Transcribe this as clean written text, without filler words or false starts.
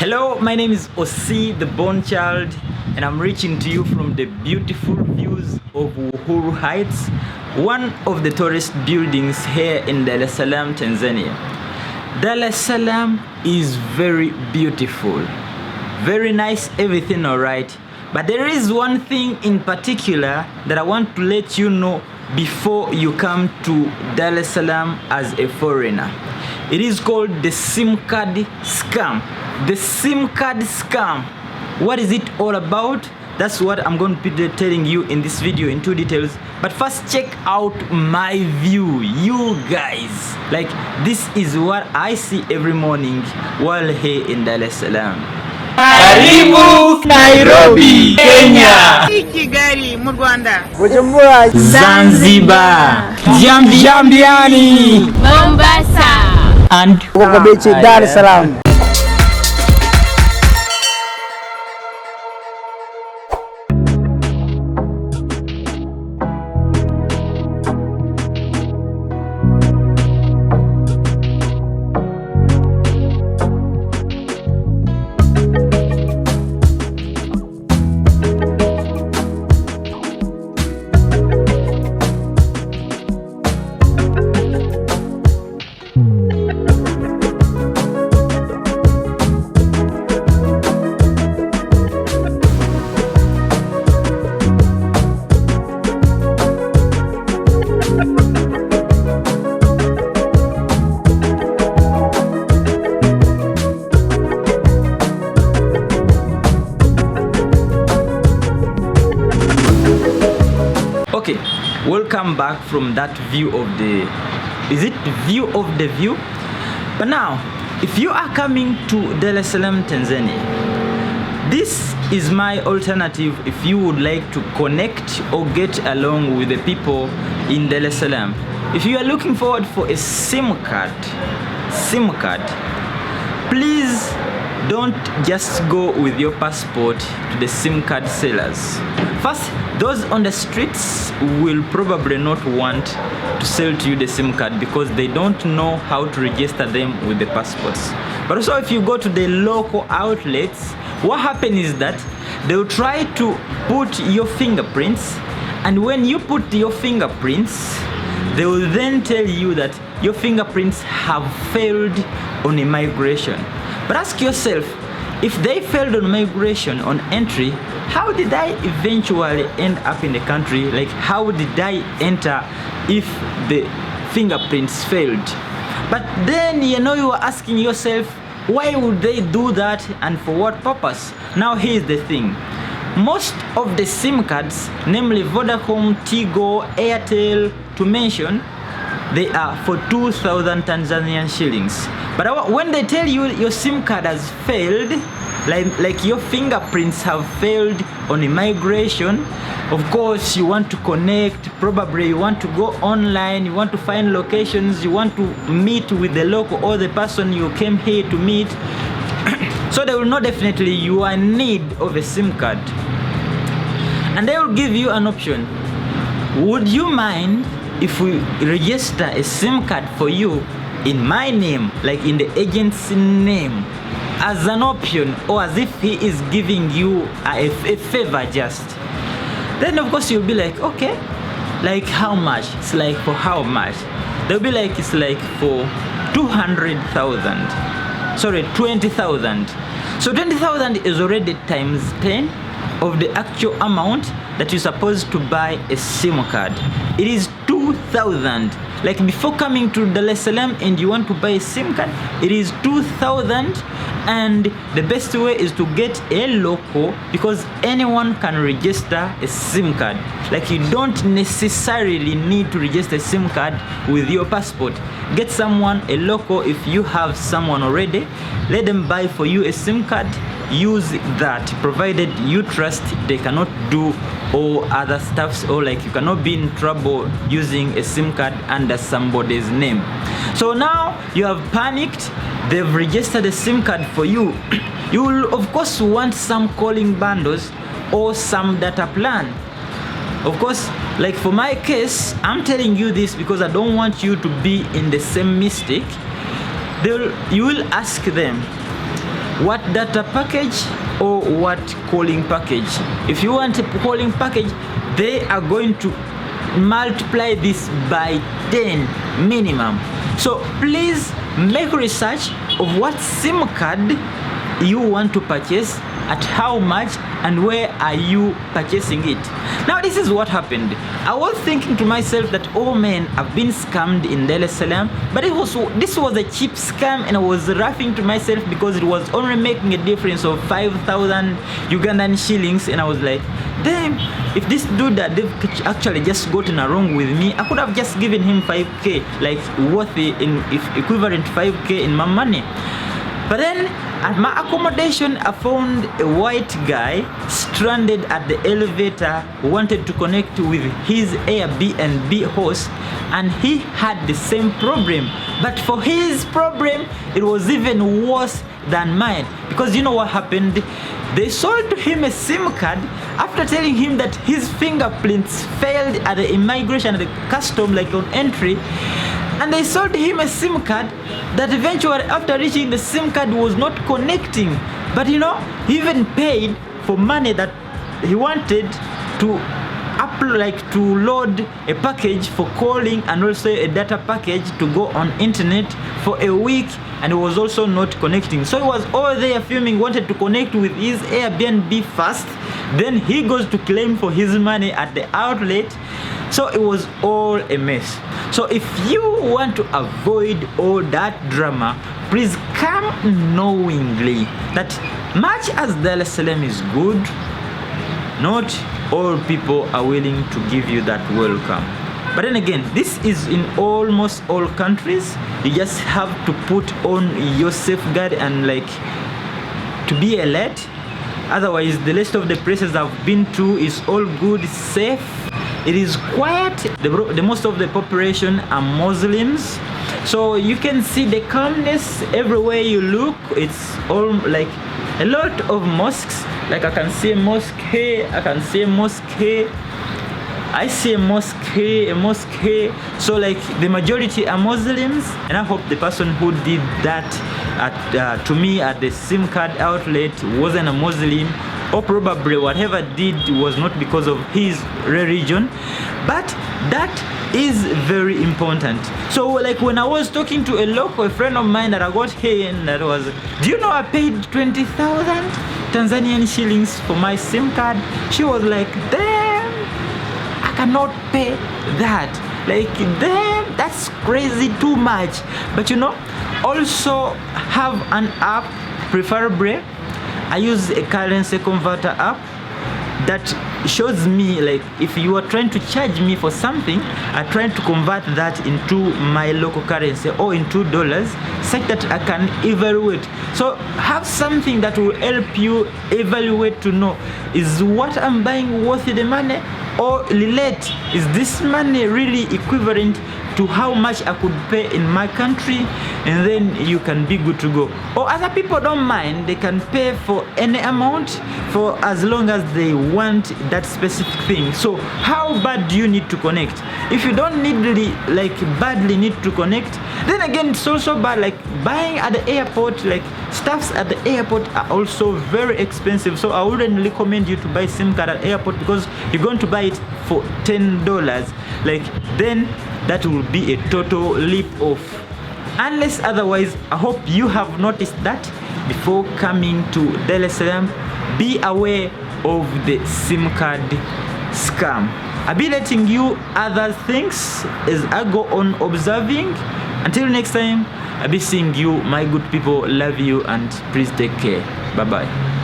Hello, my name is Osi, the Born Child, and I'm reaching to you from the beautiful views of Uhuru Heights, one of the tallest buildings here in Dar es Salaam, Tanzania. Dar es Salaam is very beautiful, very nice, everything alright. But there is one thing in particular that I want to let you know before you come to Dar es Salaam as a foreigner. It is called the SIM card scam. The SIM card scam. What is it all about? That's what I'm going to be telling you in this video in two details. But first, check out my view. You guys, like, this is what I see every morning while here in Dar es Salaam. Karibu Nairobi, Kenya. Kigali mu Rwanda. Bujumbura, Zanzibar, Jambiani, Mombasa, and Coco Beach, Dar es Salaam. okay, welcome back from that view of the, is it the view of the view? But now, if you are coming to Dar es Salaam, Tanzania, this is my alternative if you would like to connect or get along with the people in Dar es Salaam. If you are looking forward for a SIM card, please don't just go with your passport to the SIM card sellers. First, those on the streets will probably not want to sell to you the SIM card because they don't know how to register them with the passports. But also, if you go to the local outlets, what happens is that they'll try to put your fingerprints, and when you put your fingerprints, they will then tell you that your fingerprints have failed on immigration. But ask yourself, if they failed on migration on entry, how did I eventually end up in the country? Like, how did I enter if the fingerprints failed? But then, you know, you are asking yourself, why would they do that and for what purpose? Now here's the thing. Most of the SIM cards, namely Vodacom, Tigo, Airtel, to mention, they are for 2,000 Tanzanian shillings. But when they tell you your SIM card has failed, like your fingerprints have failed on immigration, of course you want to connect, probably you want to go online, you want to find locations, you want to meet with the local or the person you came here to meet. So they will know definitely you are in need of a SIM card. And they will give you an option. Would you mind if we register a SIM card for you in my name, like in the agent's name, as an option, or as if he is giving you a favor just? Then of course you'll be like, okay, like how much? It's like, for how much? They'll be like, it's like for 200,000. Sorry, 20,000. So 20,000 is already times 10 of the actual amount that you're supposed to buy a SIM card. It is 2,000. Like, before coming to Dar es Salaam and you want to buy a SIM card, it is 2,000. And the best way is to get a local, because anyone can register a SIM card. Like, you don't necessarily need to register a SIM card with your passport. Get someone, a local. If you have someone already, let them buy for you a SIM card. Use that, provided you trust they cannot do all other stuffs, or like you cannot be in trouble using a SIM card under somebody's name. So now you have panicked, they've registered a SIM card for you. You will of course want some calling bundles or some data plan. Of course, like for my case, I'm telling you this because I don't want you to be in the same mistake. You will ask them, what data package or what calling package. If you want a calling package, they are going to multiply this by 10 minimum. So please make research of what SIM card you want to purchase, at how much, and where are you purchasing it. Now this is what happened. I was thinking to myself that, oh man, I've been scammed in Dar es Salaam, but this was a cheap scam, and I was laughing to myself because it was only making a difference of 5,000 Ugandan shillings, and I was like, damn, if this dude that they've actually just gotten wrong with me, I could have just given him 5k, like worthy in if equivalent 5k in my money. But then at my accommodation, I found a white guy stranded at the elevator who wanted to connect with his Airbnb host, and he had the same problem. But for his problem, it was even worse than mine, because you know what happened? They sold him a SIM card after telling him that his fingerprints failed at the immigration, at the custom, like on entry. And they sold him a SIM card that eventually, after reaching the SIM card, was not connecting. But you know, he even paid for money that he wanted to upload, like to load a package for calling and also a data package to go on internet for a week, and it was also not connecting. So he was all there filming, wanted to connect with his Airbnb first, then he goes to claim for his money at the outlet. So it was all a mess. So if you want to avoid all that drama, please come knowingly that much as Dar es Salaam is good, not all people are willing to give you that welcome. But then again, this is in almost all countries. You just have to put on your safeguard and like to be alert. Otherwise, the rest of the places I've been to is all good, safe. It is quiet. The most of the population are Muslims, so you can see the calmness everywhere you look. It's all like a lot of mosques. Like I can see a mosque here, I can see a mosque here, I see a mosque here, a mosque here. So like the majority are Muslims, and I hope the person who did that to me at the SIM card outlet wasn't a Muslim, or probably whatever did was not because of his religion. But that is very important. So like when I was talking to a local friend of mine that I got here, and that was, do you know I paid 20,000 Tanzanian shillings for my SIM card? She was like, damn, I cannot pay that. Like, damn, that's crazy, too much. But you know, also have an app, preferably I use a currency converter app that shows me, like, if you are trying to charge me for something, I try to convert that into my local currency or into dollars, such that I can evaluate. So have something that will help you evaluate to know, is what I'm buying worth the money, or relate, is this money really equivalent to how much I could pay in my country, and then you can be good to go. Or other people don't mind, they can pay for any amount for as long as they want that specific thing. So how bad do you need to connect? If you don't need really, like, badly need to connect, then again it's also bad. Like buying at the airport, like stuffs at the airport are also very expensive. So I wouldn't recommend you to buy SIM card at airport, because you're going to buy it for $10. Like then that will be a total leap off. Unless otherwise, I hope you have noticed that before coming to Dar es Salaam, be aware of the SIM card scam. I'll be letting you other things as I go on observing. Until next time, I'll be seeing you, my good people. Love you, and please take care. Bye bye.